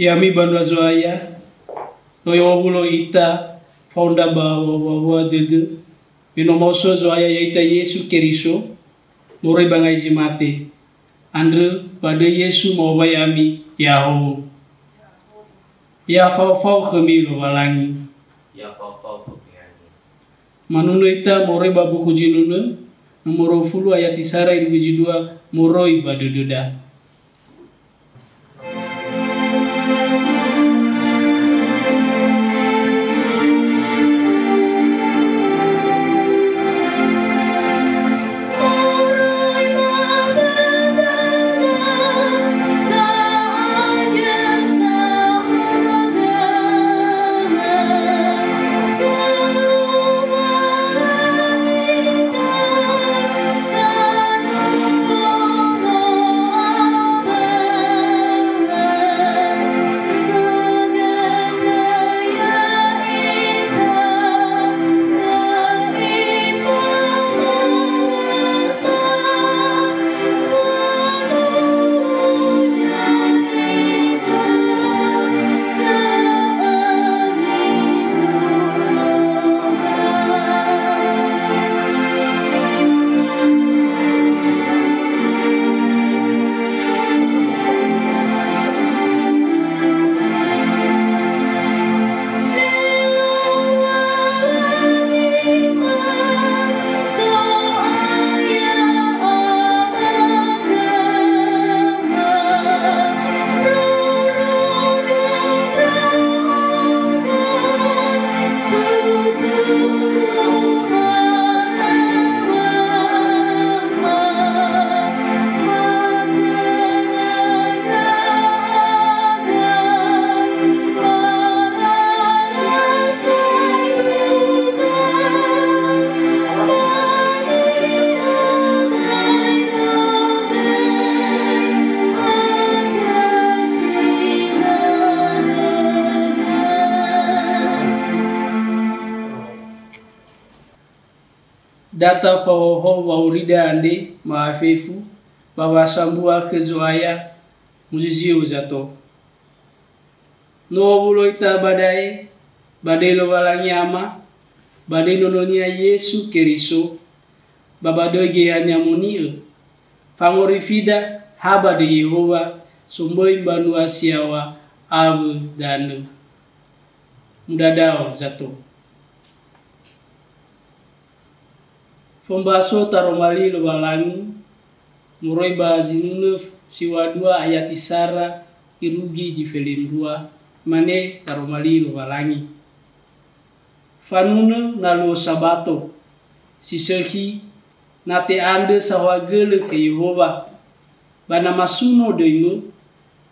Yami banwa zoaya noyo bulo ita fonda ba dedu ino moso zoaya yaita Yesu Keriso morai bangai jimate andre pada Yesu mau bayami yaho ya fau khemilo walangi ya fau kepiani manuno ita morai babu kujinunu nomoro 10 ayat isara idu kujidua moroi badududa. Data fahoho waurida ande maafefu bawasambua kezoaya muzizio zato no bulo ita badai lo walanyama badai nononia Yesu Keriso babadoge hanya munio fangorifida haba de Yehova sumboi banua siawa abu danu mudadao zato. Pembaso taromali lo balangi murai bazinunuf siwa 2 ayat isara irugi jifelin 2 mane taromali lo balangi fanuna nalo sabato sisehi nate ande sawagele ke Yehova bana masuno doimu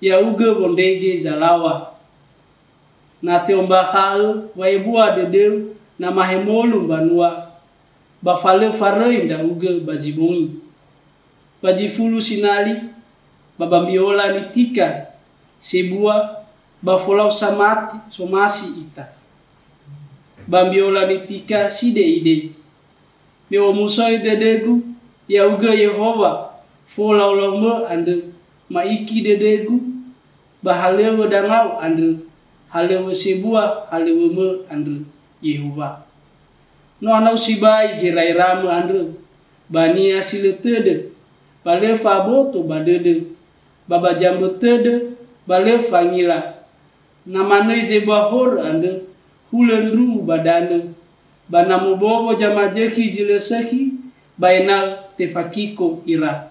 ya uge bondege zalawa nate ombakau waibua dedeu na mahemolu banua bafale faroinda uge bajibongi bajifulu sinali babambiola nitika sebua bafolau samati somasi ita bambiola nitika side ide mewa musoi dedegu ya uge Yehova folau lombo ande maiki dedegu bahalewe dangau ande halewe sebua halewe me ande Yehova no anau sibai gerai ramu andru bani asile tede bale faboto badede baba jambo tede bale fangila namane jebahor ande hulendru badane banamu bobo jamajeki jileseki bainal tefakiko ira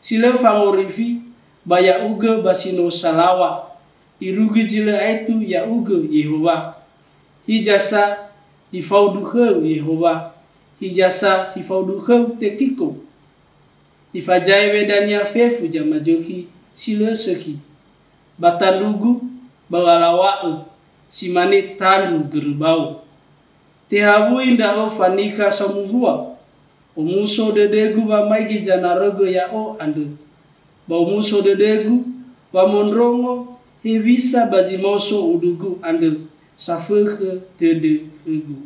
sile fangorifi baya uge basino salawa irugi jile aitu ya uge Yehova hijasa difaudukheu Yehova hijasa difaudukheu tekiko difajai wedania fefu jamajoki sileseki batalugu bagalawau simane talu gerbau tehabu indah fanika somuhua umuso dedegu ba maigi janarago ya o andu ba umuso dedegu ba monrongo hevisa bajimoso udugu andu safege tede fegu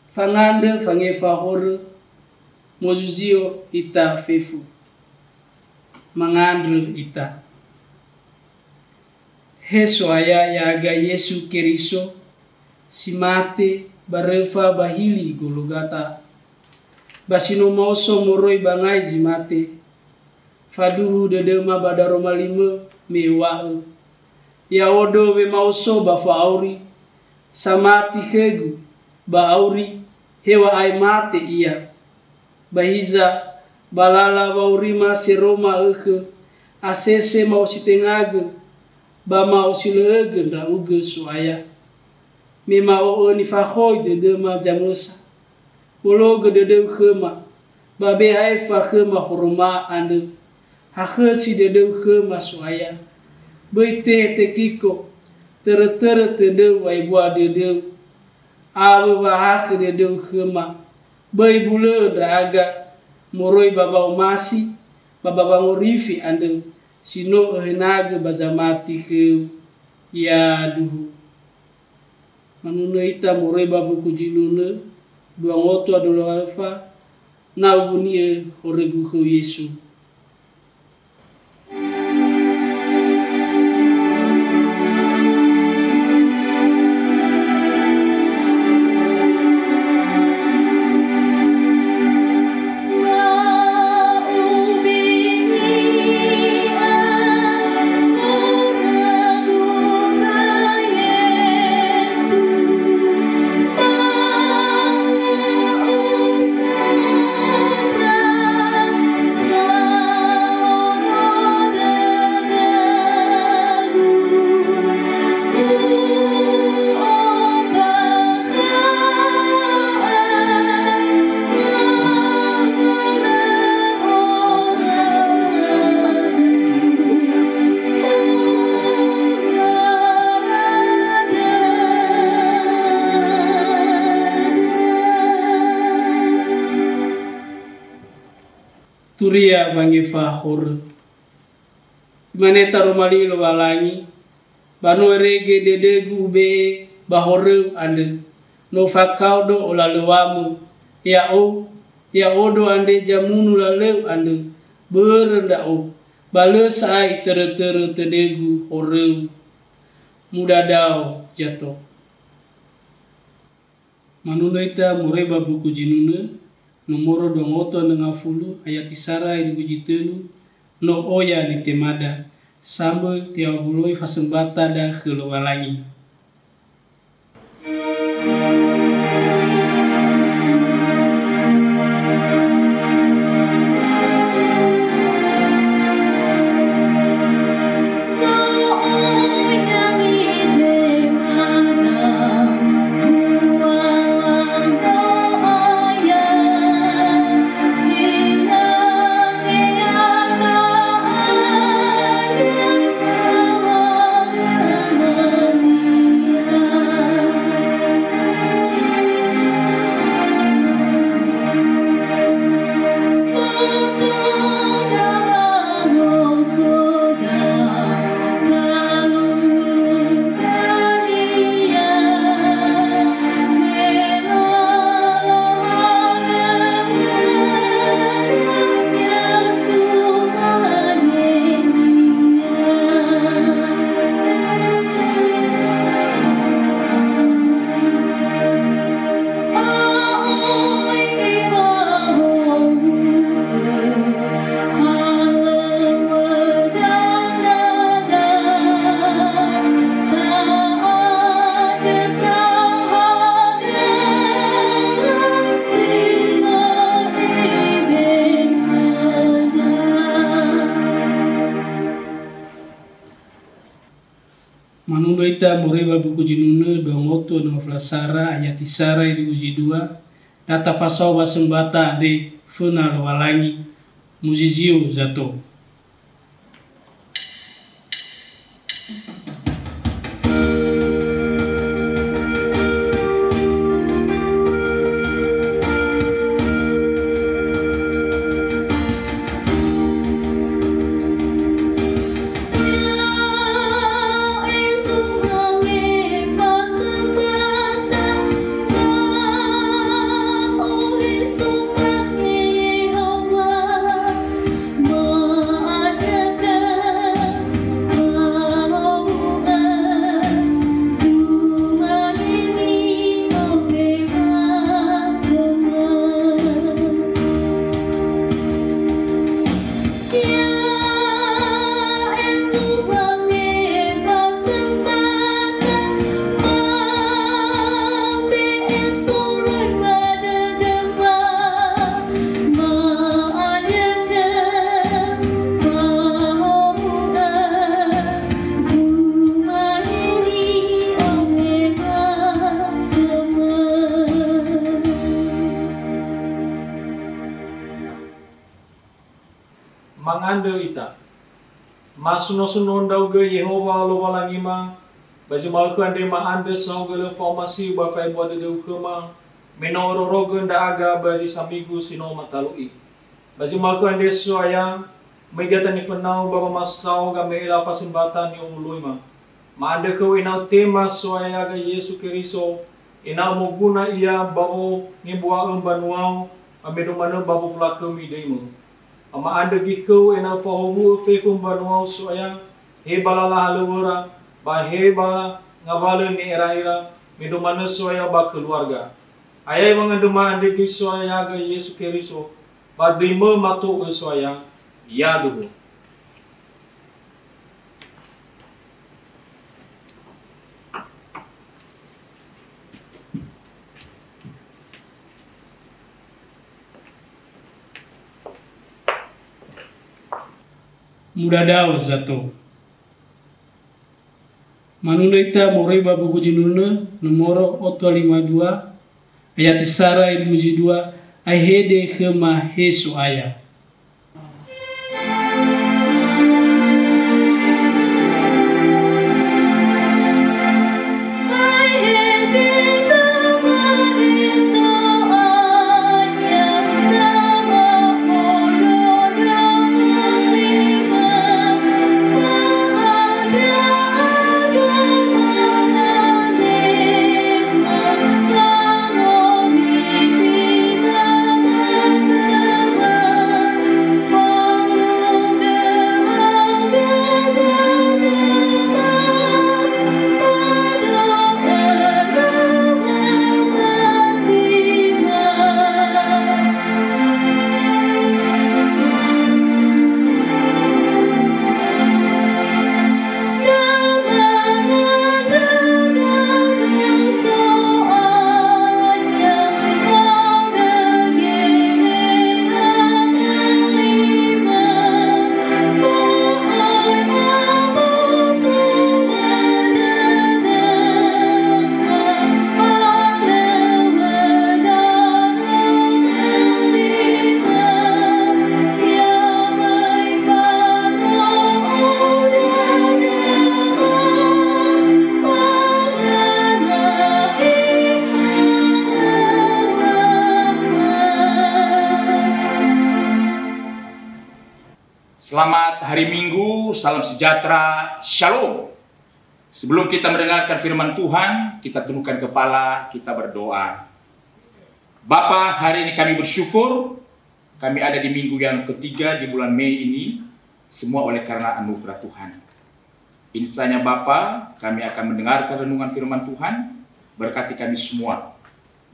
fangande fange fahore mozuzio ita fefu mangandre ita. Heso aya yaga Yesu Keriso si mate barefa bahili Golgata. Basino mauso moroi bangai jimate. Faduhu dedema badaroma lima mewau. Ya odo we mauso bafa auri. Samati hegu ba auri hewa ai mate iya. Bahiza balala baurima seroma eke. Asese mau sitengage. Ba mau sileege nda uge suaya. Mema o ni fakhoi dedema jamusa. Bolo gedede khema. Babe ai fa khema horoma ande. Hakhe si dede khema suaya. Beite te kiko. Tere te de wai bua dede. Awe ba hakhe dede khema. Bai bule draga. Moroi baba umasi. Baba bangorifi ande. Sino henage bazamati ke ya duhu. Manuna ita moroi babu kujinune. Dua ngoto adalah alfa. Na ubunie horegu ke Yesu. Turia bangefa hor. Maneta romali lo walangi. Banu rege dedegu be bahore ande. No fakau do ola lewamu. Ya odo ande jamunu laleu ande. Berenda o. Bale sai tere tedegu horeu. Mudadao jatuh. Manulaita moreba buku jinune. Nomoro 250 ayat isara ibu jitelu no oya ni temada sambal tiap buloi fasembata da kelualangi. Manulu ita moreba buku jinune dua moto dengan flasara ayat isara di uji 2 data fasau wasembata de funa walangi muzizio zato. Oh anda ita. Masuno-suno daw ge Yehova lo walangima. Baju malku ande ma anda sau ge le formasi ba fai buat de ukema. Menoro rogen da aga baju samigu sino matalui. Baju malku ande suaya megatan ni fenau baba masau ga mela fasimbatan ni umuluima. Ma anda ko inau tema suaya ga Yesu Keriso. Inau mo guna ia bao ngibua banuau amedo mana babu flakemi deimu. Ama anda giko ena fahomu fefum banuau suaya he balala halura ba he ba ngabale ni era medo mana suaya ba keluarga. Ayai manganduma anda gi suaya ga Yesu Keriso ba dimo matu suaya ya duhu. Mudadao zato. Manunita moreba buku jinuna nomoro 852 ayat sara ibu jidua ahede kema hesu aya. Selamat hari Minggu, salam sejahtera, shalom. Sebelum kita mendengarkan firman Tuhan, kita tundukkan kepala, kita berdoa. Bapa, hari ini kami bersyukur, kami ada di minggu yang ketiga di bulan Mei ini, semua oleh karena anugerah Tuhan. Insanya Bapa, kami akan mendengarkan renungan firman Tuhan, berkati kami semua,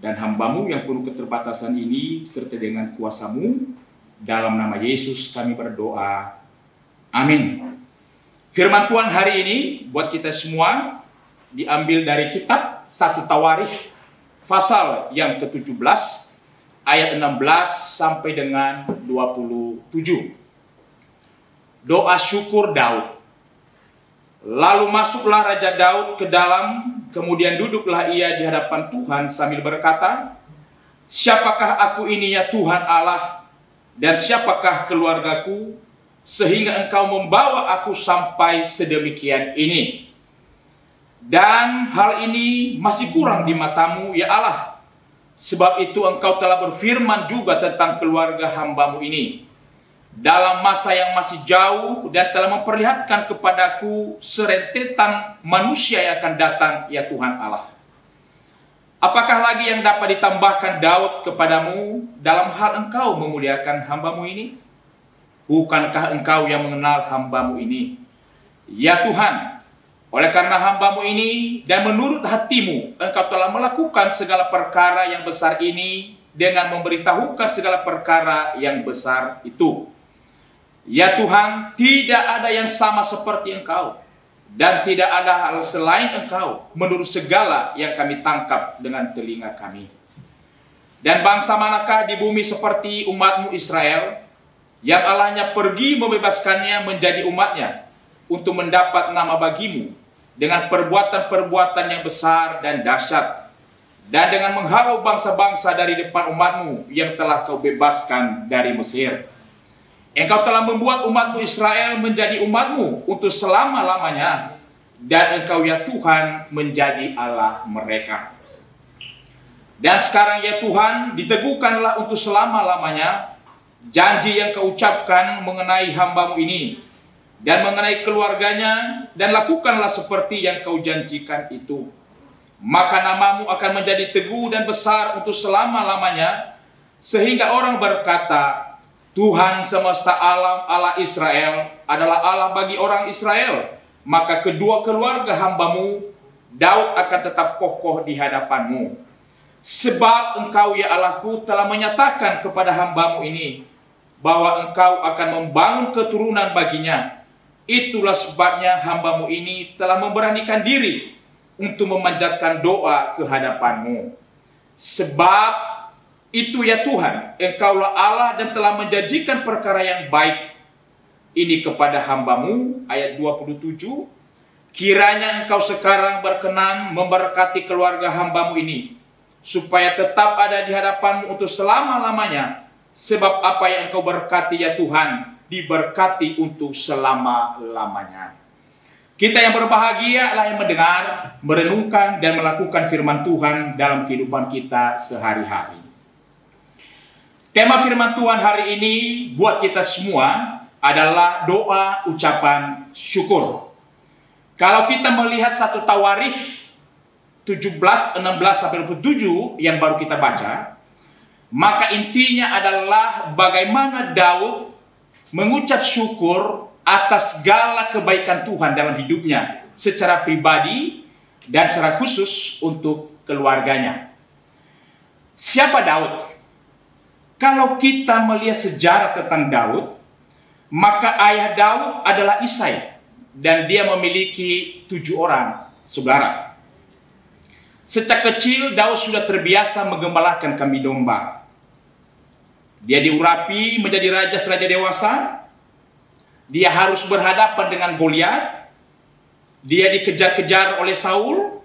dan hamba-Mu yang penuh keterbatasan ini, serta dengan kuasa-Mu, dalam nama Yesus kami berdoa. Amin. Firman Tuhan hari ini buat kita semua diambil dari kitab 1 Tawarikh pasal yang ke-17 ayat 16 sampai dengan 27. Doa syukur Daud. Lalu masuklah Raja Daud ke dalam, kemudian duduklah ia di hadapan Tuhan sambil berkata, "Siapakah aku ini ya Tuhan Allah? Dan siapakah keluargaku, sehingga Engkau membawa aku sampai sedemikian ini? Dan hal ini masih kurang di mata-Mu, ya Allah. Sebab itu Engkau telah berfirman juga tentang keluarga hamba-Mu ini dalam masa yang masih jauh, dan telah memperlihatkan kepadaku serentetan manusia yang akan datang, ya Tuhan Allah. Apakah lagi yang dapat ditambahkan Daud kepadamu dalam hal Engkau memuliakan hamba-Mu ini? Bukankah Engkau yang mengenal hamba-Mu ini? Ya Tuhan, oleh karena hamba-Mu ini dan menurut hati-Mu, Engkau telah melakukan segala perkara yang besar ini dengan memberitahukan segala perkara yang besar itu. Ya Tuhan, tidak ada yang sama seperti Engkau, dan tidak ada hal selain Engkau menurut segala yang kami tangkap dengan telinga kami. Dan bangsa manakah di bumi seperti umat-Mu Israel, yang Allahnya pergi membebaskannya menjadi umatnya untuk mendapat nama bagi-Mu dengan perbuatan-perbuatan yang besar dan dahsyat, dan dengan menghalau bangsa-bangsa dari depan umat-Mu yang telah Kau bebaskan dari Mesir. Engkau telah membuat umatmu Israel menjadi umatmu untuk selama-lamanya, dan Engkau ya Tuhan menjadi Allah mereka. Dan sekarang ya Tuhan, diteguhkanlah untuk selama-lamanya janji yang Kau ucapkan mengenai hamba-Mu ini dan mengenai keluarganya, dan lakukanlah seperti yang Kau janjikan itu. Maka nama-Mu akan menjadi teguh dan besar untuk selama-lamanya, sehingga orang berkata, Tuhan semesta alam, Allah Israel, adalah Allah bagi orang Israel. Maka kedua keluarga hamba-Mu, Daud akan tetap kokoh di hadapan-Mu. Sebab Engkau ya Allahku telah menyatakan kepada hamba-Mu ini, bahwa Engkau akan membangun keturunan baginya. Itulah sebabnya hamba-Mu ini telah memberanikan diri untuk memanjatkan doa ke hadapan-Mu. Sebab itu ya Tuhan, Engkaulah Allah dan telah menjanjikan perkara yang baik ini kepada hamba-Mu. Ayat 27, kiranya Engkau sekarang berkenan memberkati keluarga hamba-Mu ini, supaya tetap ada di hadapan-Mu untuk selama-lamanya. Sebab apa yang Engkau berkati ya Tuhan, diberkati untuk selama-lamanya. Kita yang berbahagia lah yang mendengar, merenungkan dan melakukan firman Tuhan dalam kehidupan kita sehari-hari. Tema firman Tuhan hari ini buat kita semua adalah doa ucapan syukur. Kalau kita melihat satu Tawarikh 17, 16-27 yang baru kita baca, maka intinya adalah bagaimana Daud mengucap syukur atas segala kebaikan Tuhan dalam hidupnya secara pribadi dan secara khusus untuk keluarganya. Siapa Daud? Kalau kita melihat sejarah tentang Daud, maka ayah Daud adalah Isai, dan dia memiliki 7 orang saudara. Sejak kecil Daud sudah terbiasa menggembalakan kambing domba. Dia diurapi menjadi raja setelah dia dewasa. Dia harus berhadapan dengan Goliat. Dia dikejar-kejar oleh Saul.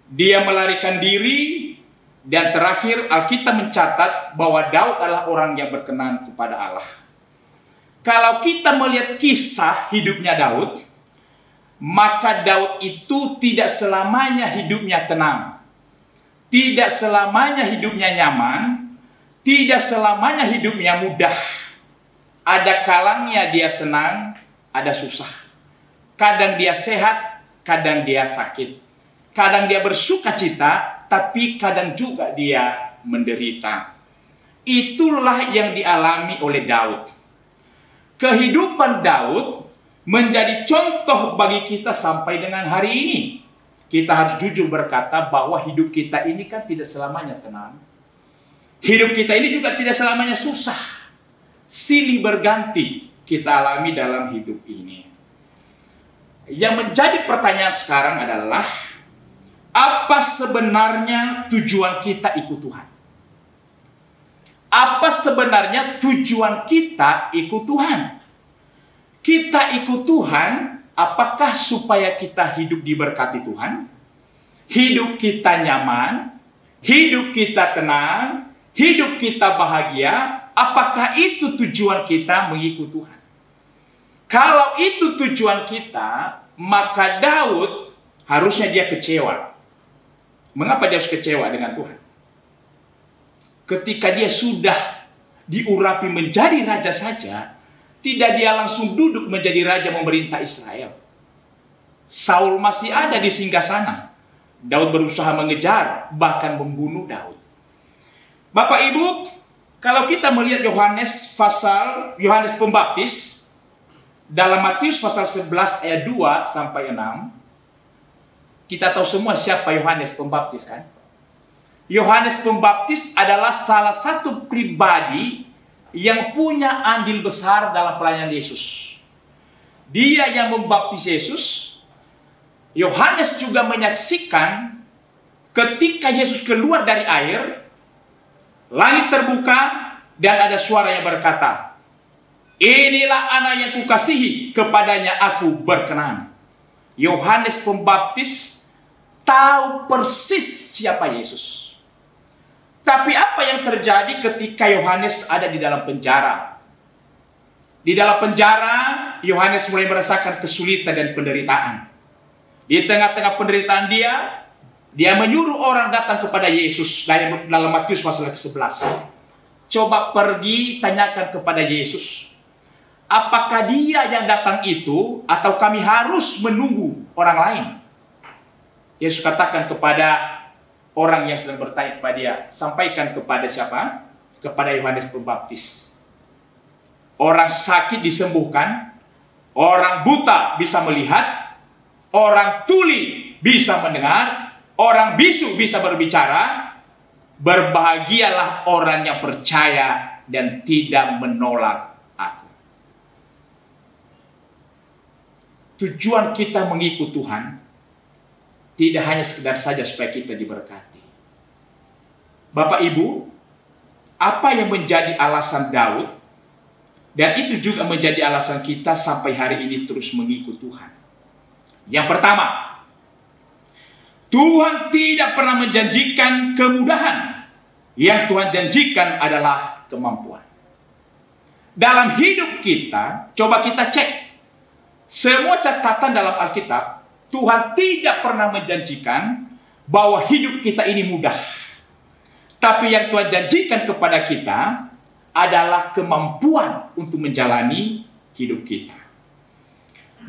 Dia melarikan diri. Dan terakhir Alkitab mencatat bahwa Daud adalah orang yang berkenan kepada Allah. Kalau kita melihat kisah hidupnya Daud, maka Daud itu tidak selamanya hidupnya tenang. Tidak selamanya hidupnya nyaman. Tidak selamanya hidupnya mudah. Ada kalangnya dia senang, ada susah. Kadang dia sehat, kadang dia sakit. Kadang dia bersuka cita, tapi kadang juga dia menderita. Itulah yang dialami oleh Daud. Kehidupan Daud menjadi contoh bagi kita sampai dengan hari ini. Kita harus jujur berkata bahwa hidup kita ini kan tidak selamanya tenang. Hidup kita ini juga tidak selamanya susah. Silih berganti kita alami dalam hidup ini. Yang menjadi pertanyaan sekarang adalah, apa sebenarnya tujuan kita ikut Tuhan? Apa sebenarnya tujuan kita ikut Tuhan? Kita ikut Tuhan, apakah supaya kita hidup diberkati Tuhan? Hidup kita nyaman? Hidup kita tenang? Hidup kita bahagia? Apakah itu tujuan kita mengikut Tuhan? Kalau itu tujuan kita, maka Daud harusnya dia kecewa. Mengapa dia harus kecewa dengan Tuhan? Ketika dia sudah diurapi menjadi raja saja, tidak dia langsung duduk menjadi raja memerintah Israel. Saul masih ada di singgasana. Daud berusaha mengejar, bahkan membunuh Daud. Bapak Ibu, kalau kita melihat Yohanes Pembaptis dalam Matius pasal 11 ayat 2 sampai 6, kita tahu semua siapa Yohanes Pembaptis kan? Yohanes Pembaptis adalah salah satu pribadi yang punya andil besar dalam pelayanan Yesus. Dia yang membaptis Yesus. Yohanes juga menyaksikan ketika Yesus keluar dari air, langit terbuka dan ada suara yang berkata, "Inilah anak yang kukasihi, kepadanya aku berkenan." Yohanes Pembaptis tahu persis siapa Yesus. Tapi apa yang terjadi ketika Yohanes ada di dalam penjara? Di dalam penjara, Yohanes mulai merasakan kesulitan dan penderitaan. Di tengah-tengah penderitaan dia menyuruh orang datang kepada Yesus dalam Matius pasal ke-11. Coba pergi tanyakan kepada Yesus, apakah dia yang datang itu atau kami harus menunggu orang lain? Yesus katakan kepada orang yang sedang bertanya kepada dia, sampaikan kepada siapa? Kepada Yohanes Pembaptis. Orang sakit disembuhkan, orang buta bisa melihat, orang tuli bisa mendengar, orang bisu bisa berbicara. Berbahagialah orang yang percaya dan tidak menolak aku. Tujuan kita mengikut Tuhan tidak hanya sekedar saja supaya kita diberkati. Bapak Ibu, apa yang menjadi alasan Daud, dan itu juga menjadi alasan kita sampai hari ini terus mengikut Tuhan. Yang pertama, Tuhan tidak pernah menjanjikan kemudahan. Yang Tuhan janjikan adalah kemampuan. Dalam hidup kita, coba kita cek. Semua catatan dalam Alkitab, Tuhan tidak pernah menjanjikan bahwa hidup kita ini mudah. Tapi yang Tuhan janjikan kepada kita adalah kemampuan untuk menjalani hidup kita.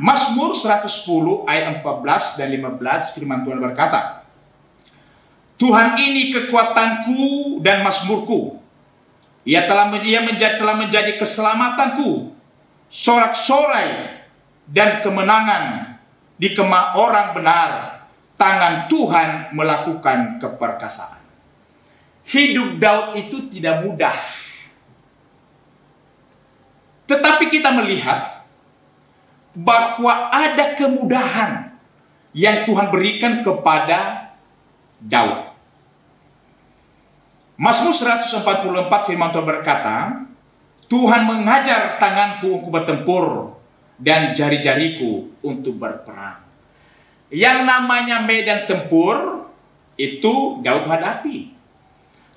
Mazmur 110 ayat 14 dan 15 firman Tuhan berkata, Tuhan ini kekuatanku dan mazmurku. Ia telah menjadi keselamatanku, sorak-sorai dan kemenangan di kemah orang benar. Tangan Tuhan melakukan keperkasaan. Hidup Daud itu tidak mudah. Tetapi kita melihat bahwa ada kemudahan yang Tuhan berikan kepada Daud. Mazmur 144 firman Tuhan berkata, Tuhan mengajar tanganku untuk bertempur dan jari-jariku untuk berperang. Yang namanya medan tempur itu Daud hadapi.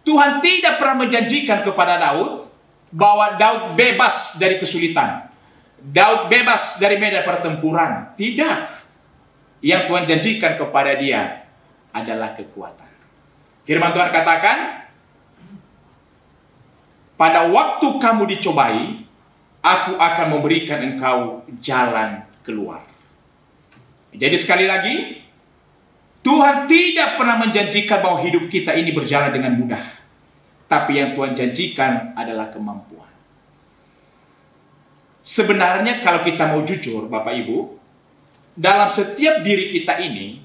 Tuhan tidak pernah menjanjikan kepada Daud bahwa Daud bebas dari kesulitan, Daud bebas dari medan pertempuran. Tidak. Yang Tuhan janjikan kepada dia adalah kekuatan. Firman Tuhan katakan, pada waktu kamu dicobai, aku akan memberikan engkau jalan keluar. Jadi sekali lagi, Tuhan tidak pernah menjanjikan bahwa hidup kita ini berjalan dengan mudah. Tapi yang Tuhan janjikan adalah kemampuan. Sebenarnya kalau kita mau jujur Bapak Ibu, dalam setiap diri kita ini,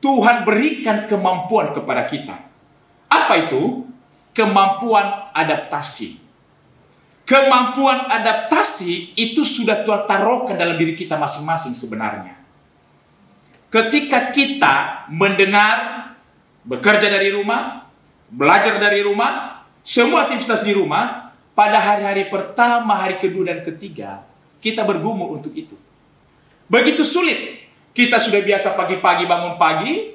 Tuhan berikan kemampuan kepada kita. Apa itu? Kemampuan adaptasi. Kemampuan adaptasi itu sudah Tuhan taruhkan dalam diri kita masing-masing sebenarnya. Ketika kita mendengar, bekerja dari rumah, belajar dari rumah, semua aktivitas di rumah, pada hari-hari pertama, hari kedua, dan ketiga, kita bergumul untuk itu. Begitu sulit. Kita sudah biasa pagi-pagi bangun pagi,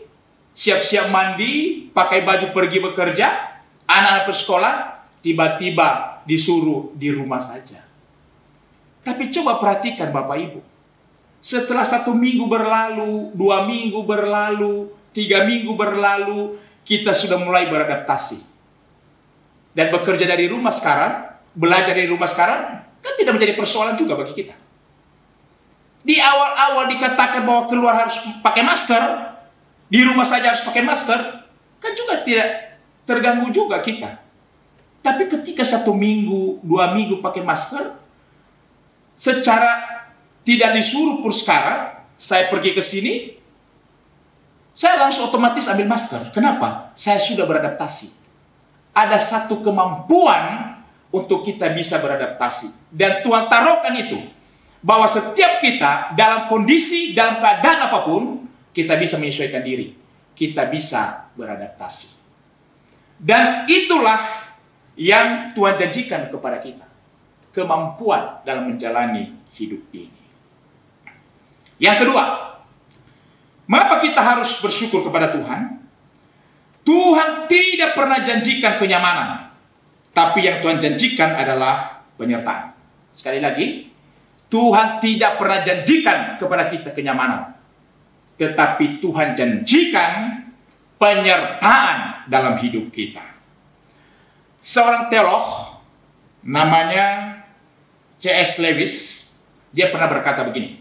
siap-siap mandi, pakai baju pergi bekerja, anak-anak bersekolah, tiba-tiba disuruh di rumah saja. Tapi coba perhatikan Bapak Ibu. Setelah 1 minggu berlalu, 2 minggu berlalu, 3 minggu berlalu, kita sudah mulai beradaptasi. Dan bekerja dari rumah sekarang, belajar dari rumah sekarang, kan tidak menjadi persoalan juga bagi kita. Di awal-awal dikatakan bahwa keluar harus pakai masker, di rumah saja harus pakai masker, kan juga tidak terganggu juga kita. Tapi ketika 1 minggu, 2 minggu pakai masker, secara tidak disuruh pun sekarang, saya pergi ke sini, saya langsung otomatis ambil masker. Kenapa? Saya sudah beradaptasi. Ada satu kemampuan untuk kita bisa beradaptasi. Dan Tuhan taruhkan itu. Bahwa setiap kita dalam kondisi, dalam keadaan apapun, kita bisa menyesuaikan diri. Kita bisa beradaptasi. Dan itulah yang Tuhan janjikan kepada kita. Kemampuan dalam menjalani hidup ini. Yang kedua, mengapa kita harus bersyukur kepada Tuhan? Tuhan tidak pernah janjikan kenyamanan. Tapi yang Tuhan janjikan adalah penyertaan. Sekali lagi, Tuhan tidak pernah janjikan kepada kita kenyamanan. Tetapi Tuhan janjikan penyertaan dalam hidup kita. Seorang teolog namanya C.S. Lewis, dia pernah berkata begini: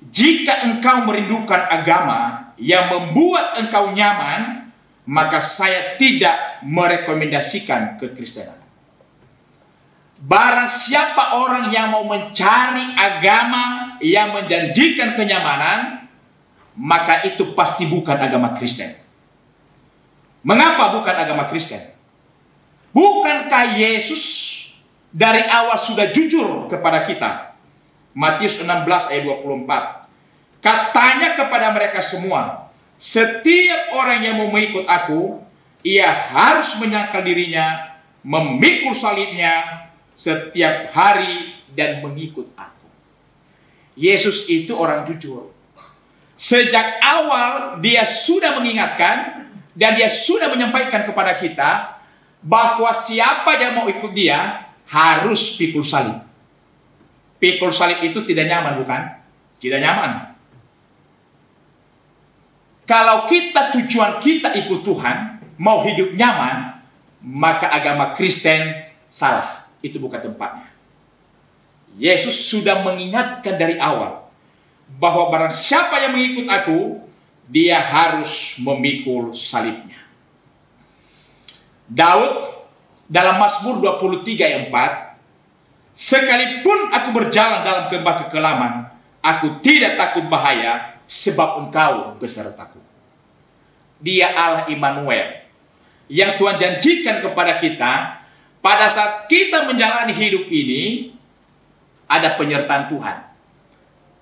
jika engkau merindukan agama yang membuat engkau nyaman, maka saya tidak merekomendasikan kekristenan. Barang siapa orang yang mau mencari agama yang menjanjikan kenyamanan, maka itu pasti bukan agama Kristen. Mengapa bukan agama Kristen? Bukankah Yesus dari awal sudah jujur kepada kita? Matius 16 ayat 24. Katanya kepada mereka semua, setiap orang yang mau mengikut aku, ia harus menyangkal dirinya, memikul salibnya setiap hari dan mengikut aku. Yesus itu orang jujur. Sejak awal dia sudah mengingatkan dan dia sudah menyampaikan kepada kita bahwa siapa yang mau ikut dia harus pikul salib. Pikul salib itu tidak nyaman, bukan? Tidak nyaman. Kalau tujuan kita ikut Tuhan, mau hidup nyaman, maka agama Kristen salah. Itu bukan tempatnya. Yesus sudah mengingatkan dari awal bahwa barang siapa yang mengikut aku, dia harus memikul salibnya. Daud dalam Mazmur 23 ayat 4, sekalipun aku berjalan dalam lembah kekelaman, aku tidak takut bahaya, sebab engkau besertaku. Dia Allah Immanuel yang Tuhan janjikan kepada kita. Pada saat kita menjalani hidup ini, ada penyertaan Tuhan.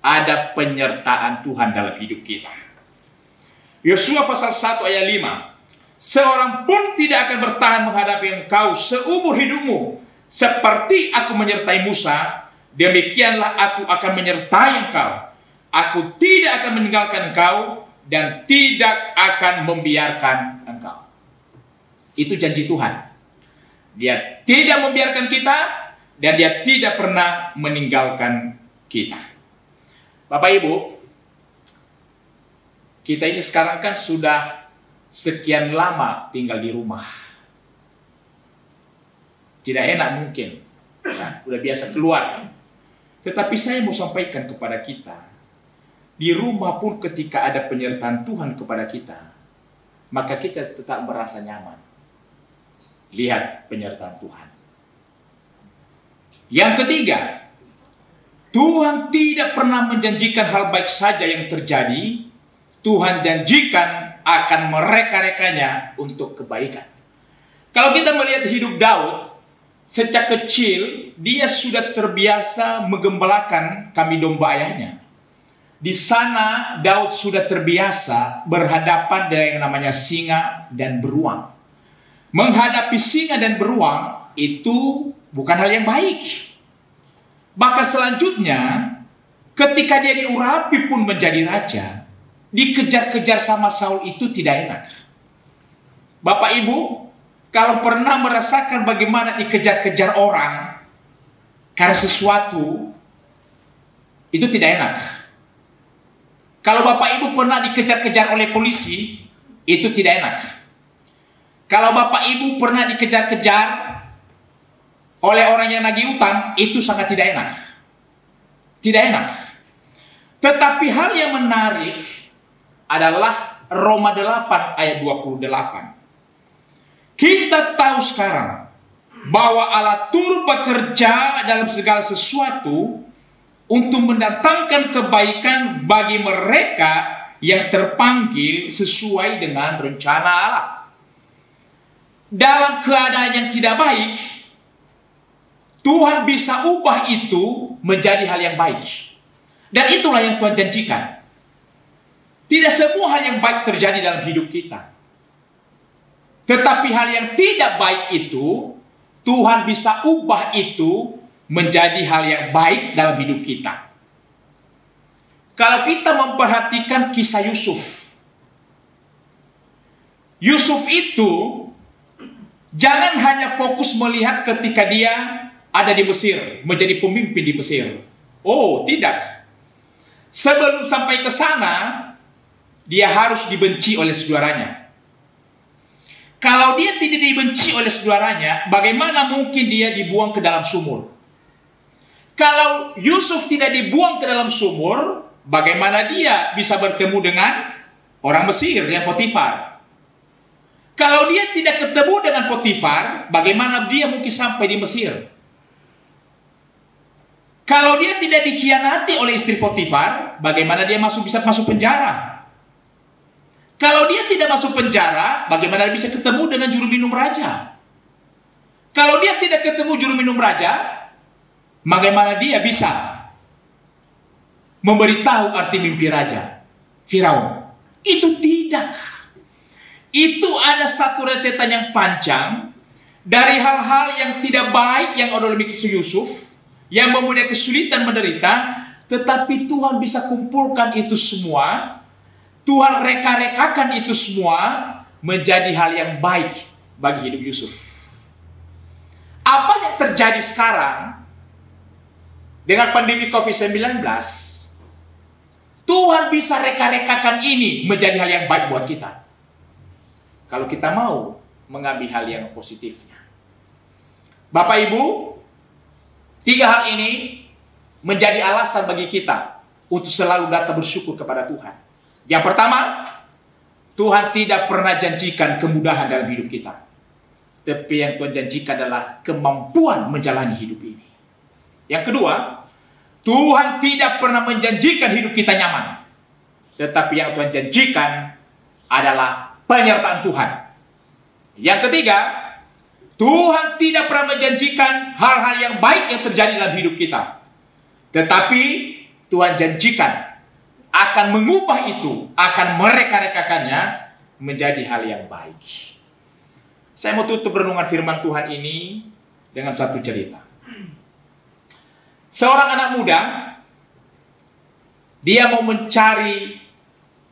Ada penyertaan Tuhan dalam hidup kita. Yosua pasal 1 ayat 5. Seorang pun tidak akan bertahan menghadapi engkau seumur hidupmu. Seperti aku menyertai Musa, demikianlah aku akan menyertai engkau. Aku tidak akan meninggalkan engkau dan tidak akan membiarkan engkau. Itu janji Tuhan. Dia tidak membiarkan kita dan dia tidak pernah meninggalkan kita. Bapak Ibu, kita ini sekarang kan sudah sekian lama tinggal di rumah. Tidak enak mungkin, ya, udah biasa keluar. Tetapi saya mau sampaikan kepada kita, di rumah pun ketika ada penyertaan Tuhan kepada kita, maka kita tetap merasa nyaman. Lihat penyertaan Tuhan. Yang ketiga, Tuhan tidak pernah menjanjikan hal baik saja yang terjadi. Tuhan janjikan akan mereka-rekanya untuk kebaikan. Kalau kita melihat hidup Daud, sejak kecil dia sudah terbiasa menggembalakan kambing domba ayahnya. Di sana Daud sudah terbiasa berhadapan dengan yang namanya singa dan beruang. Menghadapi singa dan beruang itu bukan hal yang baik. Bahkan selanjutnya, ketika dia diurapi pun menjadi raja, dikejar-kejar sama Saul itu tidak enak. Bapak Ibu, kalau pernah merasakan bagaimana dikejar-kejar orang karena sesuatu, itu tidak enak. Kalau Bapak Ibu pernah dikejar-kejar oleh polisi, itu tidak enak. Kalau Bapak Ibu pernah dikejar-kejar oleh orang yang nagih utang, itu sangat tidak enak. Tidak enak. Tetapi hal yang menarik adalah Roma 8 ayat 28. Kita tahu sekarang bahwa Allah turut bekerja dalam segala sesuatu untuk mendatangkan kebaikan bagi mereka yang terpanggil sesuai dengan rencana Allah. Dalam keadaan yang tidak baik, Tuhan bisa ubah itu menjadi hal yang baik. Dan itulah yang Tuhan janjikan. Tidak semua hal yang baik terjadi dalam hidup kita. Tetapi hal yang tidak baik itu, Tuhan bisa ubah itu menjadi hal yang baik dalam hidup kita. Kalau kita memperhatikan kisah Yusuf. Yusuf itu jangan hanya fokus melihat ketika dia ada di Mesir, menjadi pemimpin di Mesir. Oh, tidak. Sebelum sampai ke sana, dia harus dibenci oleh saudaranya. Kalau dia tidak dibenci oleh saudaranya, bagaimana mungkin dia dibuang ke dalam sumur? Kalau Yusuf tidak dibuang ke dalam sumur, bagaimana dia bisa bertemu dengan orang Mesir yang Potifar? Kalau dia tidak ketemu dengan Potifar, bagaimana dia mungkin sampai di Mesir? Kalau dia tidak dikhianati oleh istri Potifar, bagaimana dia bisa masuk penjara? Kalau dia tidak masuk penjara, bagaimana dia bisa ketemu dengan juru minum raja? Kalau dia tidak ketemu juru minum raja, bagaimana dia bisa memberitahu arti mimpi raja Firaun? Itu tidak. Itu ada satu rentetan yang panjang dari hal-hal yang tidak baik yang ada dalam kisah Yusuf, yang mempunyai kesulitan menderita, tetapi Tuhan bisa kumpulkan itu semua, Tuhan reka-rekakan itu semua menjadi hal yang baik bagi hidup Yusuf. Apa yang terjadi sekarang dengan pandemi COVID-19, Tuhan bisa reka-rekakan ini menjadi hal yang baik buat kita, kalau kita mau mengambil hal yang positifnya. Bapak Ibu, 3 hal ini menjadi alasan bagi kita untuk selalu datang bersyukur kepada Tuhan. Yang pertama, Tuhan tidak pernah janjikan kemudahan dalam hidup kita. Tapi yang Tuhan janjikan adalah kemampuan menjalani hidup ini. Yang kedua, Tuhan tidak pernah menjanjikan hidup kita nyaman. Tetapi yang Tuhan janjikan adalah penyertaan Tuhan. Yang ketiga, Tuhan tidak pernah menjanjikan hal-hal yang baik yang terjadi dalam hidup kita. Tetapi Tuhan janjikan akan mengubah itu, akan mereka-rekakannya menjadi hal yang baik. Saya mau tutup renungan firman Tuhan ini dengan satu cerita. Seorang anak muda, dia mau mencari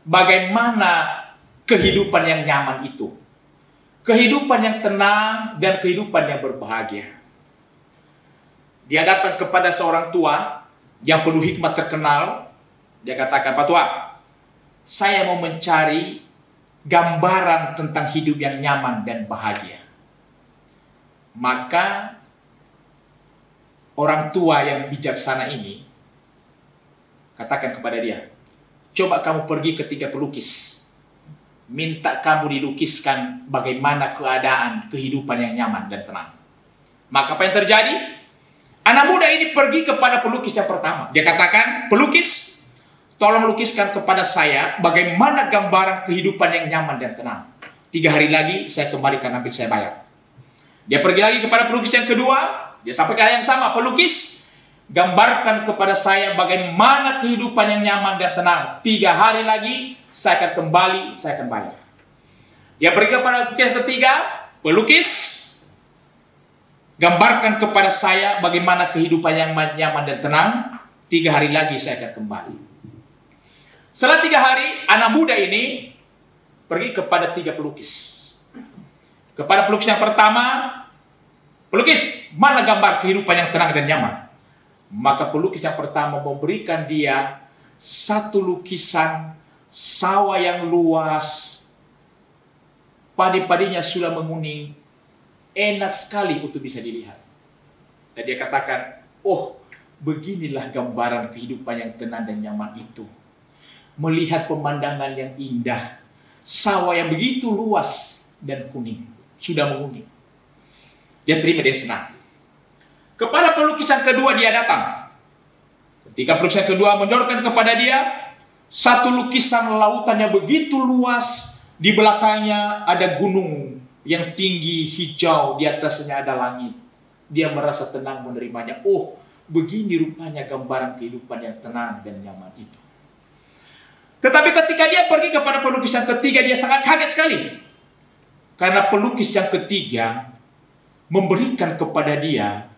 bagaimana kehidupan yang nyaman itu. Kehidupan yang tenang dan kehidupan yang berbahagia. Dia datang kepada seorang tua yang penuh hikmat terkenal. Dia katakan, "Pak Tua, saya mau mencari gambaran tentang hidup yang nyaman dan bahagia." Maka orang tua yang bijaksana ini katakan kepada dia, "Coba kamu pergi ke 3 pelukis. Minta kamu dilukiskan bagaimana keadaan kehidupan yang nyaman dan tenang." Maka apa yang terjadi? Anak muda ini pergi kepada pelukis yang pertama. Dia katakan, "Pelukis, tolong lukiskan kepada saya bagaimana gambaran kehidupan yang nyaman dan tenang. 3 hari lagi saya kembalikan, ambil, saya bayar." Dia pergi lagi kepada pelukis yang kedua. Dia sampaikan hal yang sama. "Pelukis, gambarkan kepada saya bagaimana kehidupan yang nyaman dan tenang. 3 hari lagi saya akan kembali, saya akan bayar." Dia pergi kepada pelukis yang ketiga. "Pelukis, gambarkan kepada saya bagaimana kehidupan yang nyaman dan tenang. 3 hari lagi saya akan kembali." Setelah 3 hari, anak muda ini pergi kepada 3 pelukis. Kepada pelukis yang pertama, "Pelukis, mana gambar kehidupan yang tenang dan nyaman?" Maka pelukis yang pertama memberikan dia satu lukisan sawah yang luas, padi-padinya sudah menguning, enak sekali untuk bisa dilihat. Dan dia katakan, "Oh, beginilah gambaran kehidupan yang tenang dan nyaman itu. Melihat pemandangan yang indah, sawah yang begitu luas dan kuning, sudah menguning." Dia terima, dia senang. Kepada pelukisan kedua dia datang. Ketika pelukisan kedua mendorongkan kepada dia satu lukisan lautan yang begitu luas, di belakangnya ada gunung yang tinggi hijau, di atasnya ada langit. Dia merasa tenang menerimanya. Oh, begini rupanya gambaran kehidupan yang tenang dan nyaman itu. Tetapi ketika dia pergi kepada pelukis yang ketiga, dia sangat kaget sekali. Karena pelukis yang ketiga memberikan kepada dia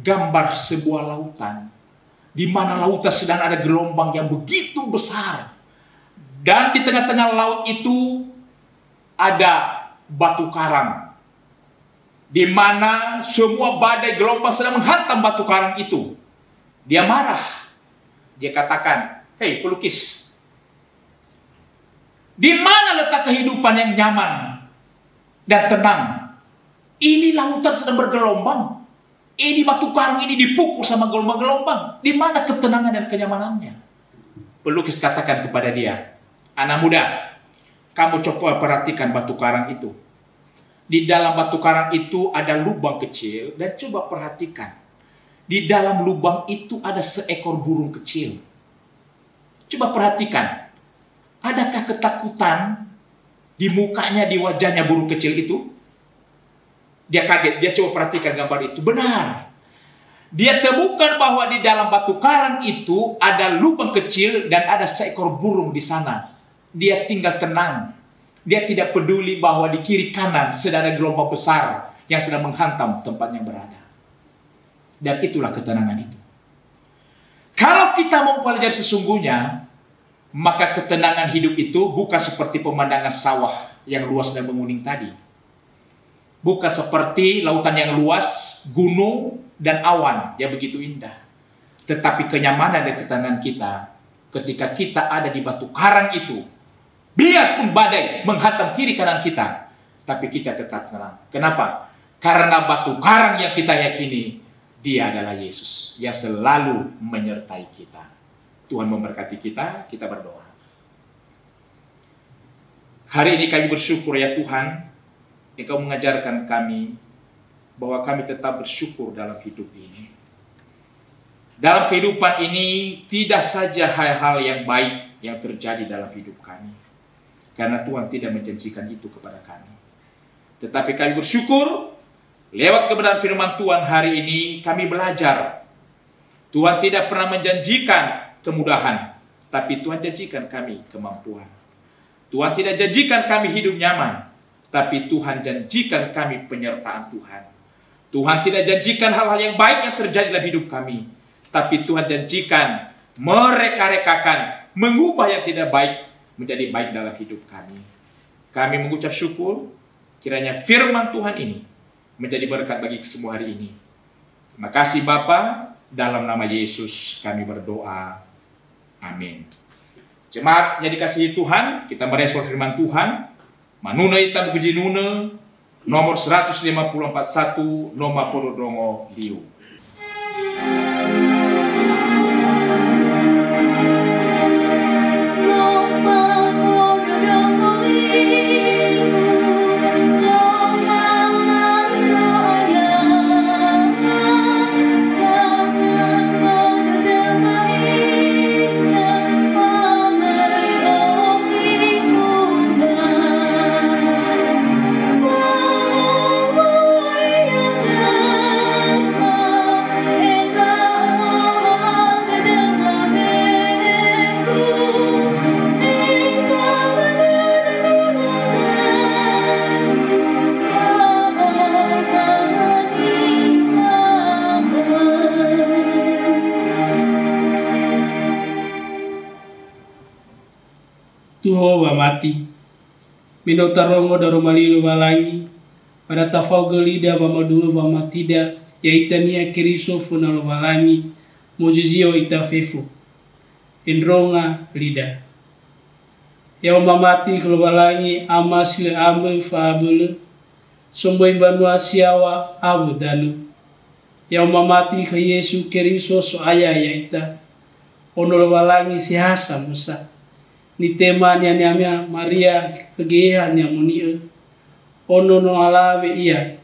gambar sebuah lautan, di mana lautan sedang ada gelombang yang begitu besar. Dan di tengah-tengah laut itu ada batu karang. di mana semua badai gelombang sedang menghantam batu karang itu. Dia marah. Dia katakan, "Hei pelukis, di mana letak kehidupan yang nyaman dan tenang? Ini lautan sedang bergelombang. Ini batu karang ini dipukul sama gelombang-gelombang. Di mana ketenangan dan kenyamanannya?" Pelukis katakan kepada dia, "Anak muda, kamu coba perhatikan batu karang itu. Di dalam batu karang itu ada lubang kecil, dan coba perhatikan. Di dalam lubang itu ada seekor burung kecil. Coba perhatikan, adakah ketakutan di mukanya, di wajahnya burung kecil itu?" Dia kaget, dia coba perhatikan gambar itu. Benar. Dia temukan bahwa di dalam batu karang itu ada lubang kecil dan ada seekor burung di sana. Dia tinggal tenang. Dia tidak peduli bahwa di kiri kanan sedang ada gelombang besar yang sedang menghantam tempat yang berada. Dan itulah ketenangan itu. Kalau kita mau pelajari sesungguhnya, maka ketenangan hidup itu bukan seperti pemandangan sawah yang luas dan menguning tadi. Bukan seperti lautan yang luas, gunung, dan awan yang begitu indah. Tetapi kenyamanan dan ketenangan kita ketika kita ada di batu karang itu. Biarpun badai menghantam kiri kanan kita, tapi kita tetap tenang. Kenapa? Karena batu karang yang kita yakini, Dia adalah Yesus yang selalu menyertai kita. Tuhan memberkati kita, kita berdoa. Hari ini kami bersyukur ya Tuhan, Engkau mengajarkan kami bahwa kami tetap bersyukur dalam hidup ini. Dalam kehidupan ini tidak saja hal-hal yang baik yang terjadi dalam hidup kami, karena Tuhan tidak menjanjikan itu kepada kami. Tetapi kami bersyukur lewat kebenaran firman Tuhan hari ini kami belajar. Tuhan tidak pernah menjanjikan kemudahan, tapi Tuhan janjikan kami kemampuan. Tuhan tidak janjikan kami hidup nyaman, tapi Tuhan janjikan kami penyertaan Tuhan. Tuhan tidak janjikan hal-hal yang baik yang terjadi dalam hidup kami, tapi Tuhan janjikan mereka-rekakan, mengubah yang tidak baik menjadi baik dalam hidup kami. Kami mengucap syukur, kiranya firman Tuhan ini menjadi berkat bagi semua hari ini. Terima kasih Bapa, dalam nama Yesus kami berdoa. Amin. Jemaat yang dikasihi Tuhan, kita merespon firman Tuhan. Manuna ita buji nuna, nomor 154.1, nomor Forodongo Liu. Tuho wa mati. Mino tarongo daro malilo walangi. Pada tafau gelida wa madua wa matida. Ya itania kiriso funalo walangi. Mojizio ita fefu. Indronga lida. Ya mamati kalau walangi amasile ambe faabule. Somboy banua siawa abu danu. Ya mamati ke Yesu kiriso so aya ya ita. Onolo walangi si hasa musa. Ni tema niamia Maria kegehan yang munia. Ono no alawe ia.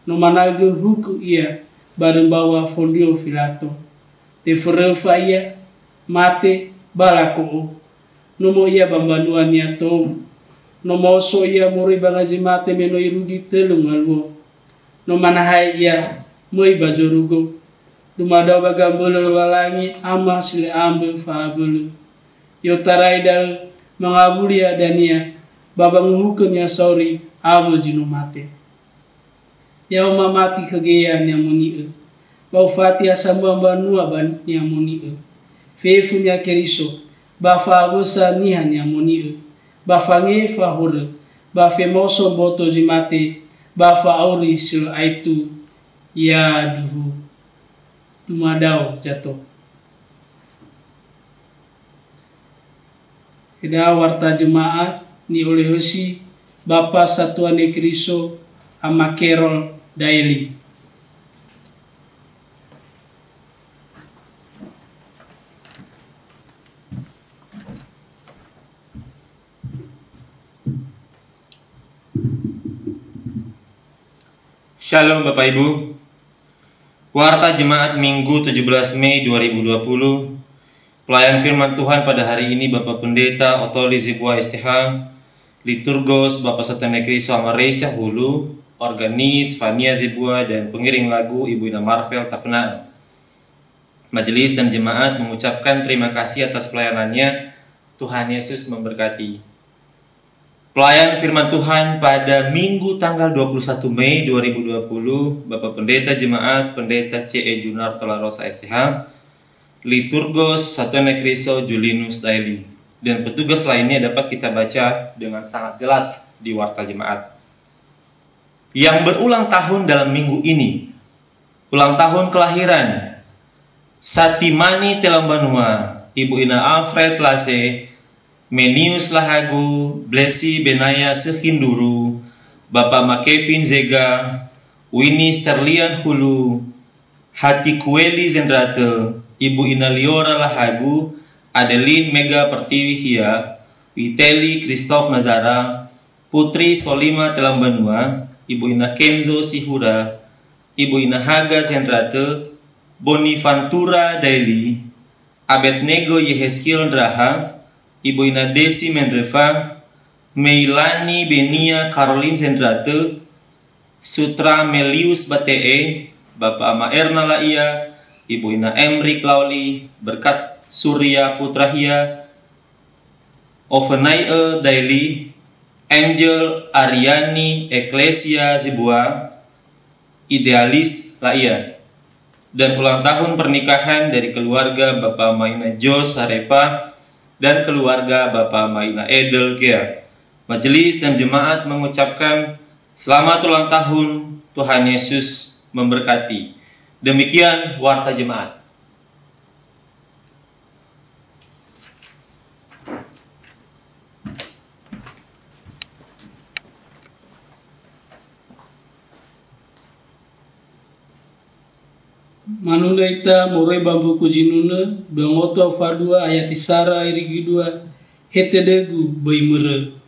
No managu huku ia. Bareng bawa fondio filato. Te forefa ia. Mate balako. No mo ia bambanuan ya tom. No moso ia muri bangaji mate meno irugi telung alwo. No manahai ia. Moi bajorugo. Dumadaw bagambolo walangi. Ama sile ambe faabulu. Yotarai dal mengabulia dania babang hukumnya sorry abo jinu mate. Ya mati kegean yang muni bau fatia sambang banua ban yang muni fefunya keriso ba fa bosa nihan yang muni ba fange fa hore ba femoso boto jimate bafa auri sul aitu ya duhu dumadau jatuh. Ida warta jemaat ni oleh hosi Bapa Satuan Kristo ama Kerol Daily. Shalom Bapak Ibu. Warta Jemaat Minggu 17 Mei 2020. Pelayan firman Tuhan pada hari ini Bapak Pendeta Otoli Zibua STH, Liturgos Bapak Satuan Kristo Amaresia Hulu, Organis Fania Zibua, dan pengiring lagu Ibu Ina Marvel Tafna. Majelis dan jemaat mengucapkan terima kasih atas pelayanannya. Tuhan Yesus memberkati. Pelayan firman Tuhan pada Minggu tanggal 21 Mei 2020, Bapak Pendeta Jemaat Pendeta C.E. Junar Tolarosa STH, Liturgos Satuan Kristo Julinus Daily, dan petugas lainnya dapat kita baca dengan sangat jelas di Warta Jemaat. Yang berulang tahun dalam minggu ini, ulang tahun kelahiran Satimani Telambanua, Ibu Ina Alfred Lase, Menius Lahagu, Blesi Benaya Sekinduru, Bapak Makevin Zega, Winnie Sterlian Hulu, Hati Kueli Zendrate, Ibu Ina Liora Lahagu, Adeline Mega Pertiwi Hia, Witeli Christoph Nazara, Putri Solima Telambanua, Ibu Ina Kenzo Sihura, Ibu Ina Haga Zendrate, Bonifantura Daily, Abednego Yehezkiel Draha, Ibu Ina Desi Mendreva, Meilani Benia Caroline Zendrate, Sutra Melius Batee, Bapak Ama Erna Laia, Ibu Ina Emrik Lauli, Berkat Surya Putrahia, Ovenaie Daily, Angel Ariani Eklesia Zibua, Idealis Laia, dan ulang tahun pernikahan dari keluarga Bapak Maina Jos Harefa dan keluarga Bapak Maina Edel Gea. Majelis dan jemaat mengucapkan selamat ulang tahun, Tuhan Yesus memberkati. Demikian Warta Jemaat. Manuna ita morai bambu kujinuna bengoto fadua ayat isara irigi dua hetedegu baimere.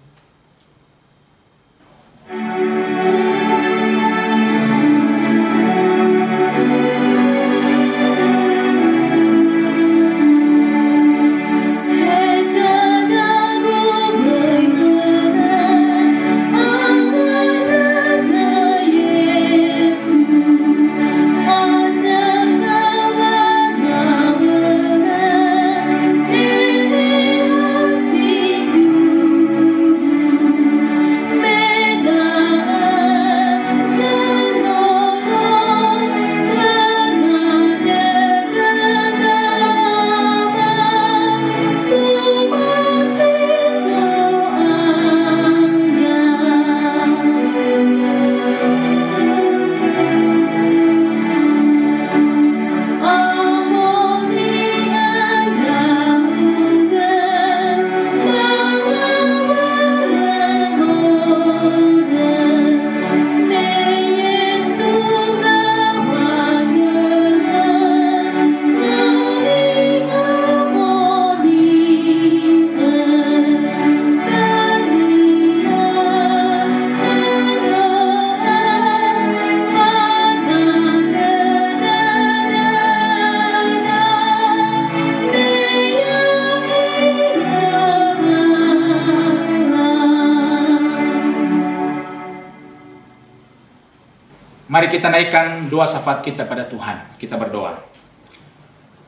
Mari kita naikkan doa syafaat kita pada Tuhan. Kita berdoa.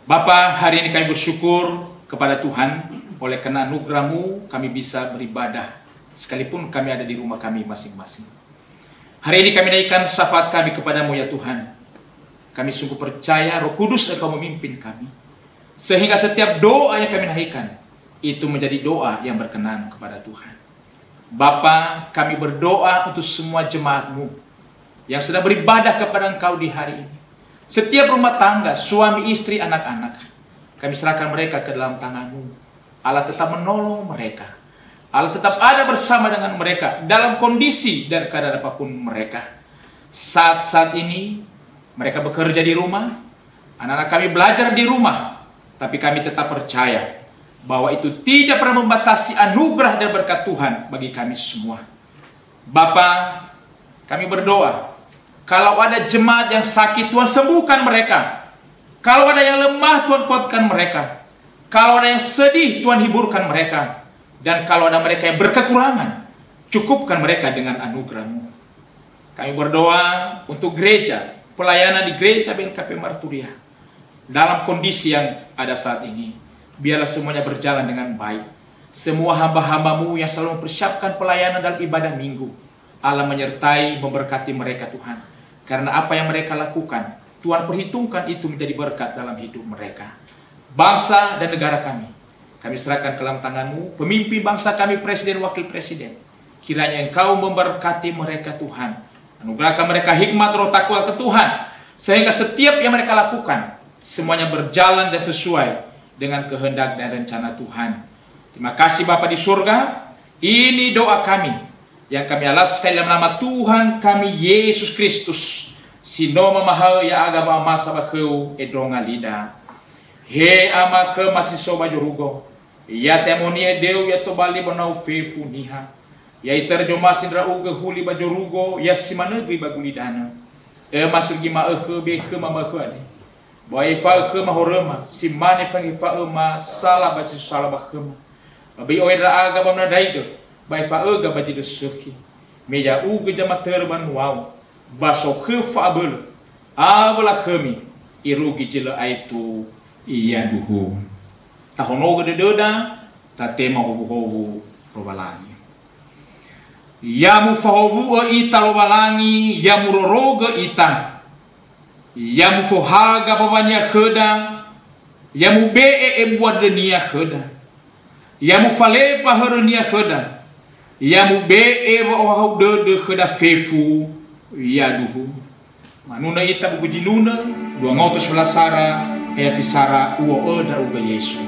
Bapa, hari ini kami bersyukur kepada Tuhan. Oleh karena anugerah-Mu kami bisa beribadah sekalipun kami ada di rumah kami masing-masing. Hari ini kami naikkan syafaat kami kepada-Mu ya Tuhan. Kami sungguh percaya Roh Kudus Engkau memimpin kami. Sehingga setiap doa yang kami naikkan itu menjadi doa yang berkenan kepada Tuhan. Bapa, kami berdoa untuk semua jemaat-Mu yang sedang beribadah kepada Engkau di hari ini. Setiap rumah tangga, suami, istri, anak-anak, kami serahkan mereka ke dalam tangan-Mu. Allah tetap menolong mereka. Allah tetap ada bersama dengan mereka dalam kondisi dan keadaan apapun mereka. Saat-saat ini mereka bekerja di rumah, anak-anak kami belajar di rumah, tapi kami tetap percaya bahwa itu tidak pernah membatasi anugerah dan berkat Tuhan bagi kami semua. Bapa, kami berdoa, kalau ada jemaat yang sakit, Tuhan sembuhkan mereka. Kalau ada yang lemah, Tuhan kuatkan mereka. Kalau ada yang sedih, Tuhan hiburkan mereka. Dan kalau ada mereka yang berkekurangan, cukupkan mereka dengan anugerah-Mu. Kami berdoa untuk gereja, pelayanan di gereja BNKP Marturia. Dalam kondisi yang ada saat ini, biarlah semuanya berjalan dengan baik. Semua hamba-hamba-Mu yang selalu mempersiapkan pelayanan dalam ibadah minggu, Allah menyertai, memberkati mereka Tuhan. Karena apa yang mereka lakukan, Tuhan perhitungkan itu menjadi berkat dalam hidup mereka. Bangsa dan negara kami serahkan ke dalam tangan-Mu. Pemimpin bangsa kami, presiden, wakil presiden, kiranya Engkau memberkati mereka Tuhan. Anugerahkan mereka hikmat, roh takwa ke Tuhan, sehingga setiap yang mereka lakukan semuanya berjalan dan sesuai dengan kehendak dan rencana Tuhan. Terima kasih Bapa di surga. Ini doa kami yang kami alaskan dalam nama Tuhan kami Yesus Kristus. Sinoma mahal ya agama masa bakau edronga lida. He ama ke masih soba jorugo. Ya temonia deu ya tobali banau fefu niha. Ya iterjoma sindra uga huli bajorugo ya simanegri bagulidana. Masuk gima be ke mama ke ade. Boy fa ke mahorema simane fangi fa ma salah basi salah bakem. Babi oidra aga bamna daigo. Bai fa ga baji desuki. Meja uga jama terban wow. Baso ke fa abel. Abla kami irugi jela aitu iya duhu. Tahono gede doda tatema hobu-hobu robalangi. Yamu fahobu ita robalangi yamu roroga ita. Yamu fohaga babanya kheda. Yamu bee buat dunia kheda. Yamu falepa hernia kheda. Yamu bee wahau de kheda fefu iya duhu. Manuna ita bugujinuna dua ngotos belasara ayat isara uo oda uga Yesu.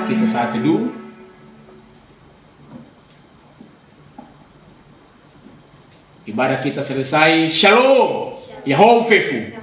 Kita saat teduh. Ibadah kita selesai. Shalom. Yahweh fefu.